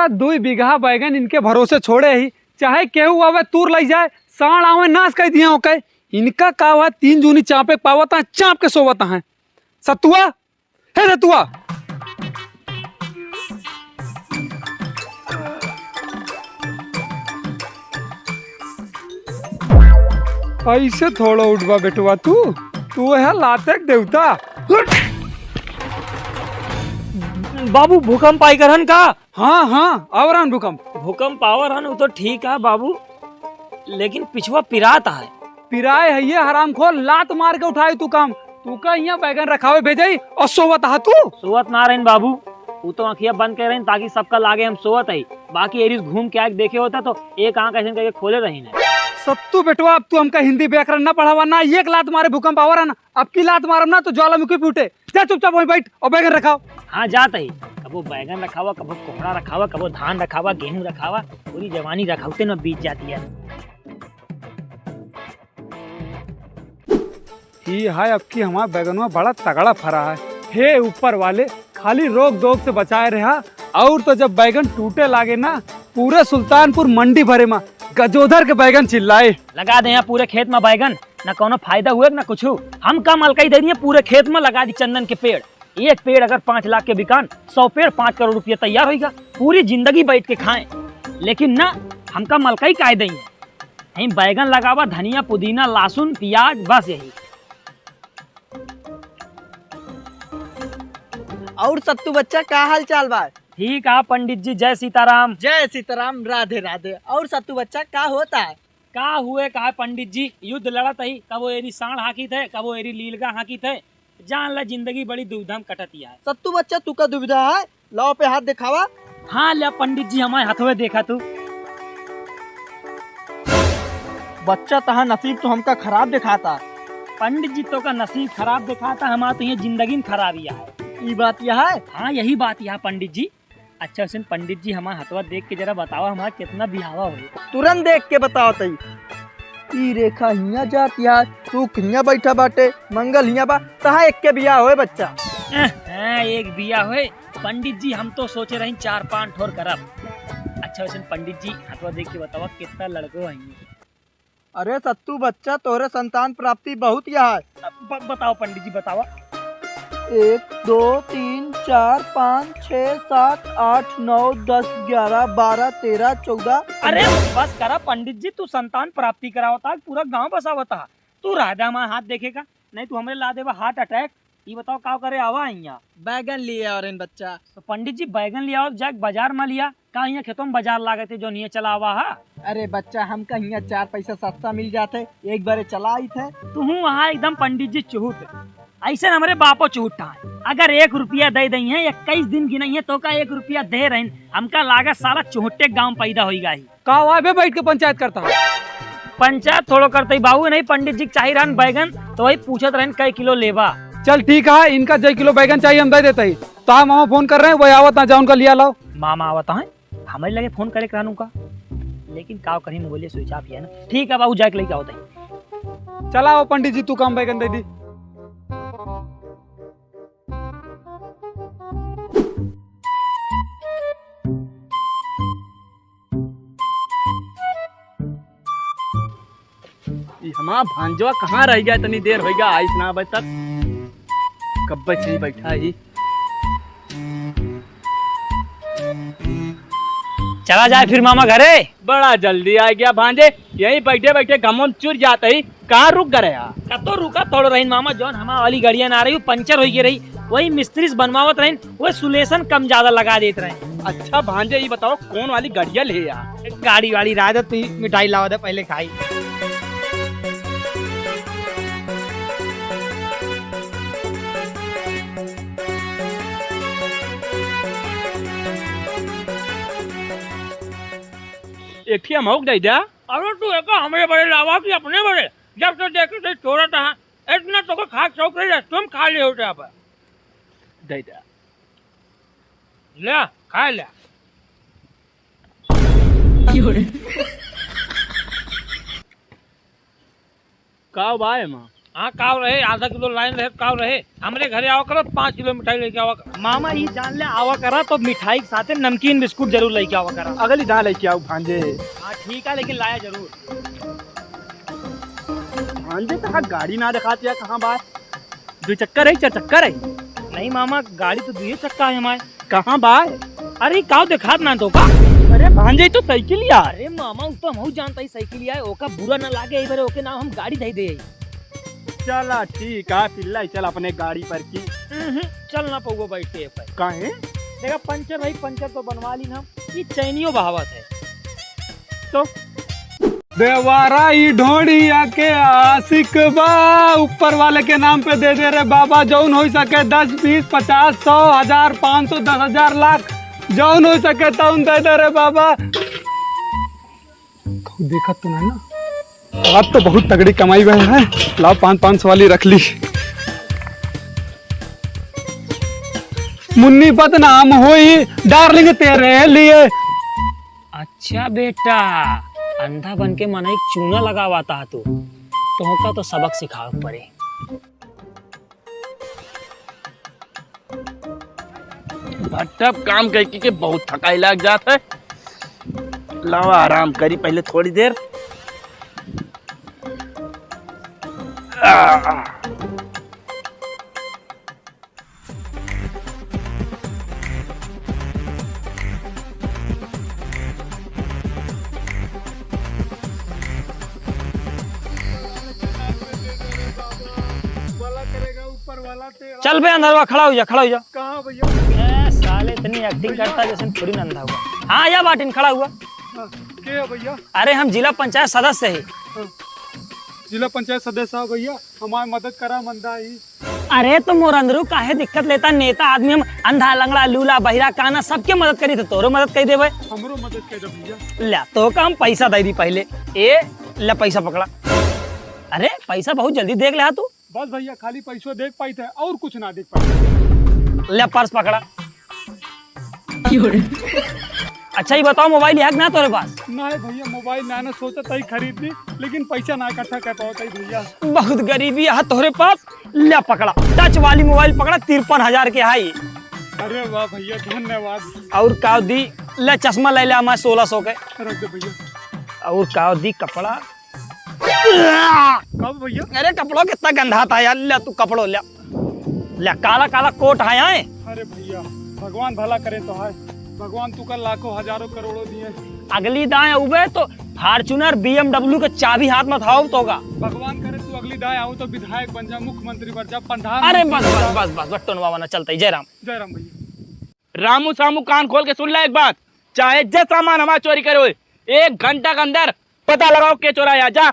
पूरा 2 बीघा बैगन इनके भरोसे छोड़े ही, चाहे केहू आवे तूर लई जाए, साण आवे नाश कर दिया ओके। इनका का हुआ 3 जूनी चापे पावता चाप के सोवता है। सतुआ है सतुआ, ऐसे थोड़ा उठवा बेटवा, तू है लातेक देवता। बाबू भूकंप आई करन का? हाँ आवरन भूकंप आवरन वो तो ठीक है बाबू, लेकिन पिछवा पिराता है। पिराए है ये हरामखोर, लात मार के उठाए तू काम। तू का यहाँ बैगन रखावे भेजाई और सोवत हा तू? सोवत ना रहन बाबू, वो तो आँखिया बंद कर रहे ताकि सबका लागे हम सोवत है। बाकी एरिस घूम के आके देखे होता तो एक आँख ऐसे करके खोले रही ना। सत्तू बेटवा, अब तू हमका हिंदी व्याकरण ना पढ़ावा ना, एक लात मारे भूकंप आवरा ना। अब की लात मारम ना तो ज्वालामुखी फूटे। जा चुपचाप वहीं बैठ और बैगन रखाओ। हाँ जाता ही, कबो बैगन रखावा, कबो कोहड़ा रखावा, कबो धान रखावा, गेहूं रखावा, पूरी जवानी रखावते न बीत जाती है। ही हाय, अब की हमारा बैगनवा बड़ा तगड़ा फरा है। हे ऊपर वाले, खाली रोक दोग से बचाए रहा। और तो जब बैगन टूटे लागे ना, पूरे सुल्तानपुर मंडी भरे में गजोधर के बैगन चिल्लाए। लगा दे यहाँ पूरे खेत में बैगन, न कोनो फायदा हुए न कुछ। हम कम मलकई दे दिए, पूरे खेत में लगा दी चंदन के पेड़। एक पेड़ अगर 5 लाख के बिकान, 100 पेड़ 5 करोड़ रुपया तैयार होगा। पूरी जिंदगी बैठ के खाएं, लेकिन ना हमका मलकई काय दें। हम बैगन लगावा, धनिया पुदीना लहसुन प्याज, बस यही। और सत्तू बच्चा का हाल चाल बा? ठीक है पंडित जी, जय सीताराम। जय सीताराम, राधे राधे। और सत्तू बच्चा का होता है? का हुए का पंडित जी, युद्ध लड़त ही, कबो एरी साण हाकी थे, कबो एरी लीलगा हाकी थे। जान ला जिंदगी बड़ी दुविधा कटती है। सत्तू बच्चा तू का दुविधा है? लाओ पे हाथ दिखावा। हाँ ले पंडित जी, हमारे हथवे देखा तू। बच्चा तहा नसीब तो हमका खराब दिखाता। पंडित जी तो का नसीब खराब दिखाता, हमारा तो ये जिंदगी में खराबिया है। ये बात यह है? हाँ यही बात यह पंडित जी। अच्छा सुन पंडित जी, हमारा हथवा देख के जरा बताओ हमारा कितना बिहावा हुई। तुरंत देख के बताओ तई। ई रेखा हिया जाती है, तू हिया बैठा बाटे, मंगल हिया बा, तहा एक के बिया होए बच्चा। एक बिया हुए पंडित जी, हम तो सोचे रही 4-5 ठोर करब। अच्छा वैसे पंडित जी हथवा देख के बताओ कितना लड़को है। अरे सत्तू बच्चा, तोरे संतान प्राप्ति बहुत यह है। बताओ पंडित जी बताओ। 1 2 3 4 5 6 7 8 9 10 11 12 13 14। अरे बस करा पंडित जी, तू संतान प्राप्ति करावता, पूरा गांव बसावता। तू राधा हमारा हाथ देखेगा, नहीं तू हमें ला देवा हार्ट अटैक। ये बताओ का करे आवा यहाँ? बैगन लिए और इन बच्चा। तो पंडित जी बैगन लिया और जाके बाजार में लिया का? यहाँ खेतों में बाजार लागते जो नहीं चला हुआ है। अरे बच्चा, हम कहीं 4 पैसा सस्ता मिल जाते, एक बार चला आई थे। तू वहाँ एकदम पंडित जी चूहूट, ऐसे हमारे बापो चूहटा है। अगर 1 रुपया दे दई है, 21 दिन की नहीं है तो का 1 रुपया दे रहे, हमका लागत सारा चूहटे गाँव पैदा होगा ही। का वाबे बैठ के पंचायत करता है? पंचायत थोड़ो करते बाबू, नहीं पंडित जी चाहिए रहन बैगन, तो वही पूछत रहन कई किलो लेवा। चल ठीक है, इनका 1 किलो बैगन चाहिए, हम दे देते ही। तो हाँ मामा फोन कर रहे हैं, वही आवत ना, जाओ उनका लिया लाओ। मामा आवता है, हमारे लगे फोन करे करानू का, लेकिन का कहीं मोबाइल स्विच ऑफ है ना। ठीक है बाबू, जाके लेके आओ तई। चला आओ पंडित जी, तू काम बैगन दे दी। हमारा भांजवा कहाँ रह गया? इतनी देर हो गया आइस ना बज तक, कब से बैठा ही। चला जाए फिर मामा घरे। बड़ा जल्दी आ गया भांजे, यहीं बैठे बैठे घमों चुर जाते ही। कहाँ रुक गए यार? तो रुका थोड़ा रही मामा, जौन हमारा वाली गाड़िया ना रही पंचर हो गई रही, वही मिस्त्री बनवावत रही, वही सुलेशन कम ज्यादा लगा देते रहे। अच्छा भांजे ये बताओ कौन वाली गाड़िया ले यार? गाड़ी वाली राजा, तू मिठाई लावा दे पहले खाई। एक ही हम हो गई जा। अरे तू एक हमारे बड़े लावा की अपने बड़े, जब तो देखे तो छोड़ा था इतना तो खा शौक रही, तुम खा ले होते आप दे दे ले खा ले। का भाई माँ हाँ काव रहे, आधा किलो लाइन रहे काव रहे। हमरे घरे आवा करो, 5 किलो मिठाई लेके आवा करो। मामा ये जान ले आवा करा तो मिठाई के साथ नमकीन बिस्कुट जरूर लेके आवा करा। अगली दाल लेके आओ भांजे। हाँ ठीक है, लेकिन लाया जरूर। भांजे तो गाड़ी ना दिखाती है, कहाँ बात? 2 चक्कर है, 4 चक्कर है? नहीं मामा, गाड़ी तो 2 चक्का है हमारे। कहाँ बात? अरे काव दिखात ना तो का। अरे भांजे तो साइकिल यार। अरे मामा उस तो हम जानता ही साइकिल है, ओका बुरा ना लागे इधर ओके नाम हम गाड़ी दे दे। चला ठीक है, पिल्ला चल अपने गाड़ी पर की। चल ना पऊगा बैठे पर। काहे? देखा पंचर भाई, पंचर तो बनवा ली ना, ये चैनियो बहावत है। तो देवारा ई ढोड़िया के आशिक बा, ऊपर वाले के नाम पे दे दे रे बाबा। जौन हो सके 10, 20, 50, 100, 1000, 500, 10,000, लाख जौन हो सके तौन दे दे रे बाबा। देखा तो नहीं ना, आज तो बहुत तगड़ी कमाई हुई है। लाओ 500 वाली रख ली। मुन्नी बदनाम हुई डार्लिंग तेरे लिए। अच्छा बेटा, अंधा बन के मन एक चूना लगावाता तू तो तो सबक सिखाओ पड़े। भट्टब काम करके के बहुत थकाई लग जाता है। लाओ आराम करी पहले थोड़ी देर। चल बे अंधरवा, खड़ा हो जा, खड़ा हो जा। कहाँ भैया? साले इतनी एक्टिंग करता जैसे थोड़ी ना अंधा हुआ। हाँ या बाटिन खड़ा हुआ। के है भैया? अरे हम जिला पंचायत सदस्य है। जिला पंचायत सदस्य साहब भैया, हमारी मदद करा मंदा ही। अरे तो मोर अंदरू काहे दिक्कत लेता? नेता आदमी हम, अंधा लंगड़ा लूला बहिरा काना सबके मदद करी तो तोरो मदद कर देवे। हमरो मदद कर दे भैया। ला तो का हम पैसा दे दी पहले। ए ला पैसा पकड़ा। अरे पैसा बहुत जल्दी देख ले तू। बस भैया खाली पैसों देख पाई थे और कुछ ना देख पाई। ले पर्स पकड़ा। अच्छा ये बताओ, मोबाइल है ना तोरे पास? ना है भैया, मोबाइल ना सोचा था खरीद ली, लेकिन पैसा ना इकट्ठा कर पाता भैया। बहुत गरीबी है तोरे पास। ले पकड़ा, टच वाली मोबाइल पकड़ा, 53,000 के है। अरे वाह भैया, धन्यवाद। और काव दी ले चश्मा ले ले, मैं 1600 के रख दे भैया। और काव दी कपड़ा। कब भैया? अरे कपड़ों कितना गंदा था यार। ले तू कपड़ो ले ले, काला काला कोट है यहाँ। अरे भैया भगवान भला करे तो है, भगवान तू कल लाखों हजारों करोड़ों दिए। अगली दाएं उबे तो फॉर्च्यूनर BMW के चाबी हाथ में थाओ तो का। भगवान करे तू अगली दाएं आओ तो विधायक बन जा, मुख्यमंत्री बन जा, प्रधान। अरे बस बस बस बस बस टोनवा ना चलता ही। जय राम। जय राम भैया। रामू सामू कान खोल के सुन ले एक बात। चाहे जो सामान हमारा चोरी करे हुए, 1 घंटा के अंदर पता लगाओ के चोराया। जा।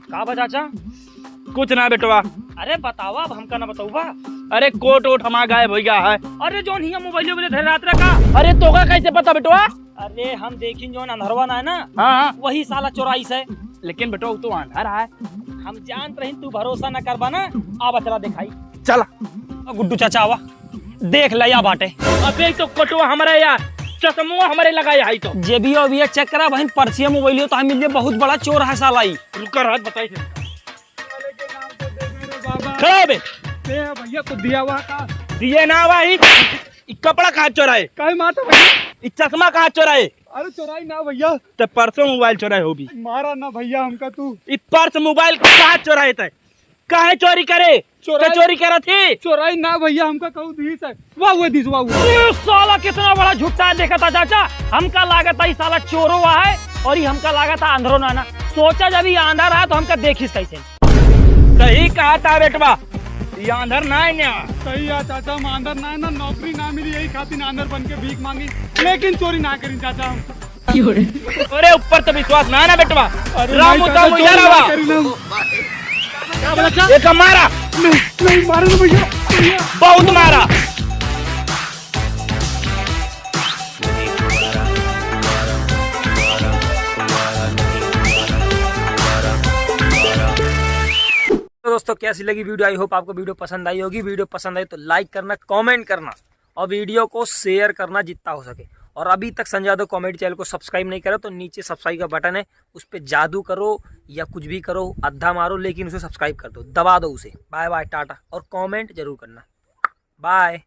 का चाचा? कुछ ना बेटवा। अरे बतावा, अब हमका ना बताऊबा। अरे कोट वोट हमारा गायब हो गया है। अरे जोन हिया मोबाइल में धर रात रखा। अरे तोका कैसे पता बेटवा? अरे हम देखी जोन अंधरवा ना है ना, हाँ वही साला चोराई से। लेकिन बेटवा वो तो अंधार है। हम जानत रही तू भरोसा न करबा ना। आ चला दिखाई। चला गुड्डू चाचा आवा, देख लिया बाटे। अबे तो कोटवा हमारे यार, चश्मो हमारे लगाया है। तो जेबियो भी चेक करा बहन, पर्सिया मोबाइलियो तो हम मिल बहुत बड़ा चोर है साला ही। रुका रात बताई थे। बाबा खड़ा बे भैया को दिया हुआ का दिए ना भाई। कपड़ा कहाँ चोराए? कहीं माता भैया। चश्मा कहाँ चोराए? अरे चोराई ना भैया, तो परसों मोबाइल चोराए हो भी। मारा ना भैया हमका तू। पर्स मोबाइल कहाँ चोराए थे? काहे चोरी करे? चोरी करा थी? चोराई ना भैया, हमका कहू दी से वाह वो दिस वाह। ये साला कितना बड़ा झूठा है देखा था चाचा। हमका लागत है साला चोरो हुआ है और ये हमका लागत था अंधरो नाना। सोचा जब ये आंधा रहा तो हमका देखिस कैसे। सही कहा था बेटवा, ये आंधर ना है ना। सही है चाचा, हम आंधर ना है ना, नौकरी ना मिली यही खातिर आंधर बन के भीख मांगी, लेकिन चोरी ना करी चाचा हम। अरे ऊपर तो विश्वास ना है ना बेटवा। रामू चाचा, सामू चोरी इधर ना आवा। करी ना। एक मारा, नहीं मारे ना भैया। बहुत मारा। तो दोस्तों कैसी लगी वीडियो? आई होप आपको वीडियो पसंद आई होगी। वीडियो पसंद आई तो लाइक करना, कमेंट करना और वीडियो को शेयर करना जितना हो सके। और अभी तक संजय यादव कॉमेडी चैनल को सब्सक्राइब नहीं करो तो नीचे सब्सक्राइब का बटन है, उस पर जादू करो या कुछ भी करो, अद्धा मारो, लेकिन उसे सब्सक्राइब कर दो, दबा दो उसे। बाय बाय, टाटा, और कमेंट जरूर करना। बाय।